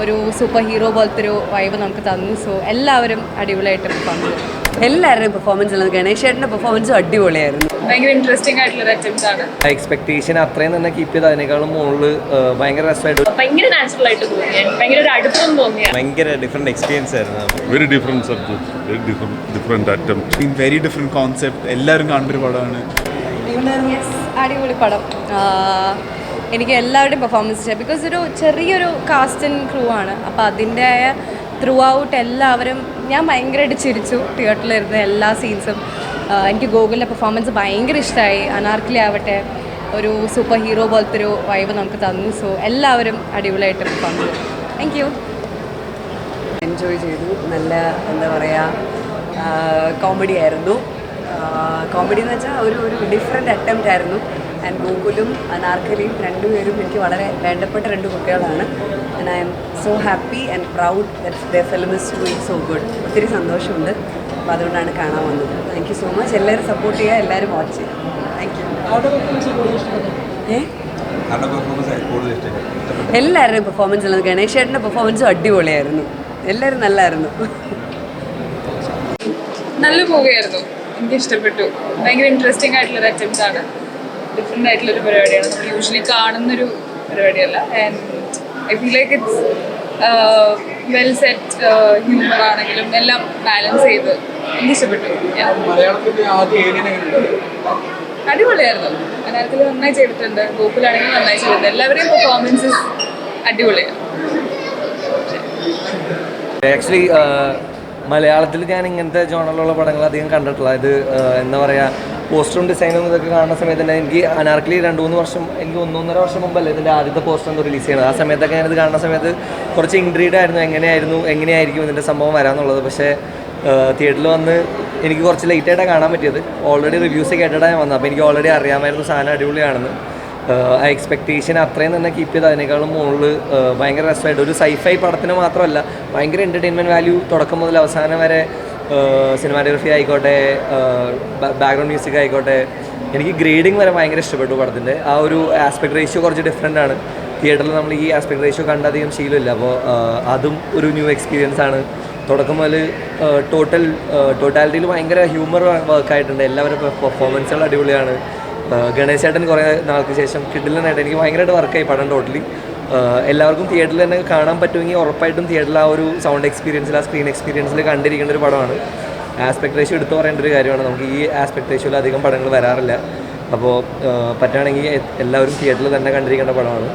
ഒരു super hero പോലത്തെ ഒരു വൈബ് നമുക്ക് തന്നു. സോ എല്ലാവരും അടിപൊളിയായിട്ട് പെർഫോം ചെയ്തു. എല്ലാവരുടെയും പെർഫോമൻസ് ഉള്ളത് ഗണേശേട്ടൻ്റെ പെർഫോമൻസും അടിപൊളിയായിരുന്നു. ഭയങ്കര ഇൻട്രസ്റ്റിംഗ് ആയിട്ടുള്ള അറ്റംപ്റ്റ് ആണ്. എക്സ്പെക്ടേഷൻ അത്രയും തന്നെ കീപ്പ് ചെയ്ത് അതിനേക്കാളും മുകളിൽ ഭയങ്കര രസമായിട്ട് ഭയങ്കര നാച്ചുറൽ ആയിട്ട് തോന്നി. ഭയങ്കര ഒരു അടുപ്പം തോന്നിയ ഭയങ്കര ഡിഫറെൻറ്റ് എക്സ്പീരിയൻസ് ആയിരുന്നു. Very different subject, very different attempt, very different concept. എല്ലാവരും കാണുന്ന ഒരു പടമാണ്. അടിപൊളി പടം. എനിക്ക് എല്ലാവരുടെയും പെർഫോമൻസ് ചെയ്യാം. ബിക്കോസ് ഒരു ചെറിയൊരു കാസ്റ്റ് ആൻഡ് ക്രൂ ആണ്. അപ്പോൾ അതിൻ്റെ ത്രൂ ഔട്ട് എല്ലാവരും ഞാൻ ഭയങ്കരമായിട്ട് ചിരിച്ചു തിയേറ്ററിലിരുന്ന എല്ലാ സീൻസും. എനിക്ക് ഗോകുലിൻ്റെ പെർഫോമൻസ് ഭയങ്കര ഇഷ്ടമായി. അനാർക്കലി ആവട്ടെ ഒരു സൂപ്പർ ഹീറോ പോലത്തെ ഒരു വൈബ് നമുക്ക് തന്നു. സോ എല്ലാവരും അടിപൊളിയായിട്ട് പെർഫോം ചെയ്തു. Thank you. എൻജോയ് ചെയ്തു. നല്ല എന്താ പറയുക, കോമഡി ആയിരുന്നു. കോമഡി എന്ന് വെച്ചാൽ ഒരു ഡിഫറെൻറ്റ് അറ്റംപ്റ്റ് ആയിരുന്നു. ആൻഡ് ഗോകുലും അനാർക്കലിയും രണ്ടുപേരും എനിക്ക് വളരെ വേണ്ടപ്പെട്ട രണ്ട് കുട്ടികളാണ്. And I M so happy and proud that the film is doing so good. ഒത്തിരി സന്തോഷമുണ്ട്. അപ്പോൾ അതുകൊണ്ടാണ് കാണാൻ വന്നത്. Thank you so much. എല്ലാവരും സപ്പോർട്ട് ചെയ്യുക, എല്ലാവരും വാച്ച് ചെയ്യുക. Thank you. എല്ലാവരുടെയും പെർഫോമൻസ് ഉള്ളത് ഗണേശേട്ടൻ്റെ പെർഫോമൻസും അടിപൊളിയായിരുന്നു. എല്ലാവരും നല്ലായിരുന്നു. നല്ല മൂവിയായിരുന്നു. എനിക്ക് ഇഷ്ടപ്പെട്ടു. ഭയങ്കര ഇൻട്രസ്റ്റിംഗ് ആയിട്ടുള്ളൊരു അറ്റംപ്റ്റ് ആണ്. ഡിഫറെൻ്റ് ആയിട്ടുള്ളൊരു പരിപാടിയാണ്. നമ്മൾ യൂഷ്വലി കാണുന്നൊരു പരിപാടിയല്ല. And I feel like it's well set. Humour ആണെങ്കിലും എല്ലാം ബാലൻസ് ചെയ്ത് എനിക്ക് ഇഷ്ടപ്പെട്ടു. അടിപൊളിയായിരുന്നു. അനാർക്കലി നന്നായി ചെയ്തിട്ടുണ്ട്. ഗോകുലാണെങ്കിലും നന്നായി ചെയ്തിട്ടുണ്ട്. എല്ലാവരുടെയും പെർഫോമൻസസ് അടിപൊളിയാണ്. ആക്ച്വലി മലയാളത്തിൽ ഞാൻ ഇങ്ങനത്തെ ജോണറിലുള്ള പടങ്ങൾ അധികം കണ്ടിട്ടില്ല. ഇത് എന്താ പറയുക, പോസ്റ്ററും ഡിസൈനും ഇതൊക്കെ കാണുന്ന സമയത്ത് തന്നെ എനിക്ക് അനാർക്കലി 2-3 വർഷം, എനിക്ക് 1-1.5 വർഷം മുമ്പല്ലേ ഇതിൻ്റെ ആദ്യത്തെ പോസ്റ്റർ ഒന്ന് റിലീസ് ചെയ്യുന്നത്. ആ സമയത്തൊക്കെ ഞാനിത് കാണുന്ന സമയത്ത് കുറച്ച് ഇൻട്രീഡ് ആയിരുന്നു എങ്ങനെയായിരിക്കും ഇതിൻ്റെ സംഭവം വരാമെന്നുള്ളത്. പക്ഷേ തിയേറ്ററിൽ വന്ന് എനിക്ക് കുറച്ച് ലേറ്റായിട്ടാണ് കാണാൻ പറ്റിയത്. ഓൾറെഡി റിവ്യൂസ് കേട്ടിട്ടാണ് ഞാൻ വന്നത്. അപ്പോൾ എനിക്ക് ഓൾറെഡി അറിയാമായിരുന്നു സാധനം അടിപൊളിയാണെന്ന്. ആ എക്സ്പെക്ടേഷൻ അത്രയും തന്നെ കീപ്പ് ചെയ്ത് അതിനേക്കാളും മുകളിൽ ഭയങ്കര രസമായിട്ട് ഒരു സൈഫൈ പടത്തിന് മാത്രമല്ല ഭയങ്കര എൻ്റർടൈൻമെൻറ്റ് വാല്യൂ തുടക്കം മുതൽ അവസാനം വരെ. സിനിമാറ്റോഗ്രഫി ആയിക്കോട്ടെ, ബാക്ക്ഗ്രൗണ്ട് മ്യൂസിക് ആയിക്കോട്ടെ, എനിക്ക് ഗ്രേഡിങ് വരെ ഭയങ്കര ഇഷ്ടപ്പെട്ടു പടത്തിൻ്റെ. ആ ഒരു ആസ്പെക്ട് റേഷ്യോ കുറച്ച് ഡിഫറെൻ്റ് ആണ്. തിയേറ്ററിൽ നമ്മൾ ഈ ആസ്പെക്ട് റേഷ്യോ കണ്ടധികം ശീലമില്ല. അപ്പോൾ അതും ഒരു ന്യൂ എക്സ്പീരിയൻസ് ആണ്. തുടക്കം മുതൽ ടോട്ടാലിറ്റിയിൽ ഭയങ്കര ഹ്യൂമർ വർക്കായിട്ടുണ്ട്. എല്ലാവരും പെർഫോമൻസുകൾ അടിപൊളിയാണ്. ഗണേശേട്ടൻ കുറേ നാൾക്ക് ശേഷം കിഡിലനായിട്ട് എനിക്ക് ഭയങ്കരമായിട്ട് വർക്കായി പടം ടോട്ടലി. എല്ലാവർക്കും തിയേറ്ററിൽ തന്നെ കാണാൻ പറ്റുമെങ്കിൽ ഉറപ്പായിട്ടും തിയേറ്ററിൽ ആ ഒരു സൗണ്ട് എക്സ്പീരിയൻസിൽ, ആ സ്ക്രീൻ എക്സ്പീരിയൻസിൽ കണ്ടിരിക്കേണ്ട ഒരു പടമാണ്. ആസ്പെക്ട് റേഷ്യോ എടുത്തു പറയേണ്ട ഒരു കാര്യമാണ്. നമുക്ക് ഈ ആസ്പെക്ട് റേഷ്യോയിൽ അധികം പടങ്ങൾ വരാറില്ല. അപ്പോൾ പറ്റുകയാണെങ്കിൽ എല്ലാവരും തിയേറ്ററിൽ തന്നെ കണ്ടിരിക്കേണ്ട പടമാണ്.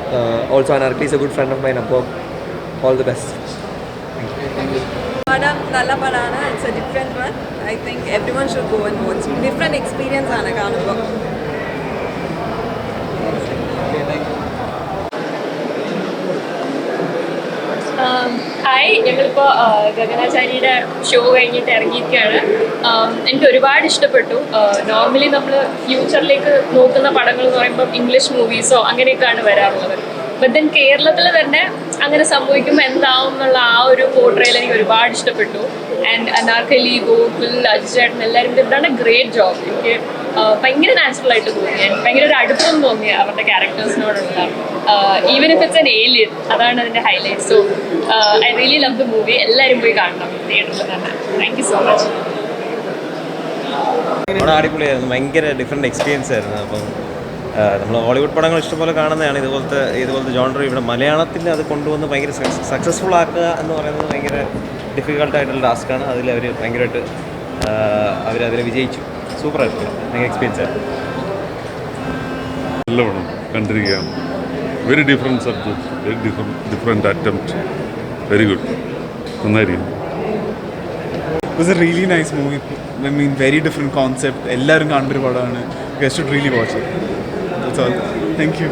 Also Anarkali is A good friend of mine. അപ്പോൾ ഓൾ ദി ബെസ്റ്റ്. പടം നല്ല പടമാണ്. It's A different one. I think every one should go and watch. Different experience ആണ് കാണുമ്പോൾ. ഹായ്, ഞങ്ങളിപ്പോൾ ഗഗനാചാരിയുടെ ഷോ കഴിഞ്ഞിട്ട് ഇറങ്ങിയിരിക്കുകയാണ്. എനിക്ക് ഒരുപാട് ഇഷ്ടപ്പെട്ടു. നോർമലി നമ്മൾ ഫ്യൂച്ചറിലേക്ക് നോക്കുന്ന പടങ്ങൾ എന്ന് പറയുമ്പോൾ ഇംഗ്ലീഷ് മൂവീസോ അങ്ങനെയൊക്കെയാണ് വരാറുള്ളത്. ബട്ട് ദെൻ കേരളത്തിൽ തന്നെ അങ്ങനെ സംഭവിക്കുമ്പോൾ എന്താവും എന്നുള്ള ആ ഒരു പോർട്രയൽ എനിക്ക് ഒരുപാട് ഇഷ്ടപ്പെട്ടു. ആൻഡ് അനാർക്കലി, ഗോകുൽ, അജിചേട്ടൻ എല്ലാവരും ഇതാണ് ഗ്രേറ്റ് ജോബ്. എനിക്ക് ഭയങ്കര നാച്ചുറലായിട്ട് തോന്നി. ഭയങ്കര ഒരു അടുപ്പം തോന്നി അവരുടെ ക്യാരക്ടേഴ്സിനോടുള്ള. Even if it's an alien, അതാണ് അതിൻ്റെ highlight. So I really love the movie. എല്ലാവരും പോയി കാണണം തിയേറ്ററിൽ തന്നെ. Thank you so much. അടിപൊളിയായിരുന്നു. ഭയങ്കര ഡിഫറെൻറ്റ് എക്സ്പീരിയൻസ് ആയിരുന്നു. അപ്പം നമ്മൾ ഹോളിവുഡ് പടങ്ങൾ ഇഷ്ടംപോലെ കാണുന്നതാണ്. ഇതുപോലത്തെ ജോണർ ഇവിടെ മലയാളത്തിൽ അത് കൊണ്ടുവന്ന് ഭയങ്കര സക്സസ്ഫുൾ ആക്കുക എന്ന് പറയുന്നത് ഭയങ്കര ഡിഫിക്കൽട്ടായിട്ടുള്ള ടാസ്ക്കാണ്. അതിൽ ഭയങ്കരമായിട്ട് അവരതിൽ വിജയിച്ചു. സൂപ്പറായിട്ടുള്ള ഭയങ്കര എക്സ്പീരിയൻസ് ആയിരുന്നു. നല്ല പടം കണ്ടിരിക്കാം. Very different subject, very different attempt, very good. നന്നായിരിക്കും. It was a really nice movie. I mean, very different concept. എല്ലാവരും കാണുന്ന ഒരു പടമാണ്. You guys should really watch it. That's all. Thank you.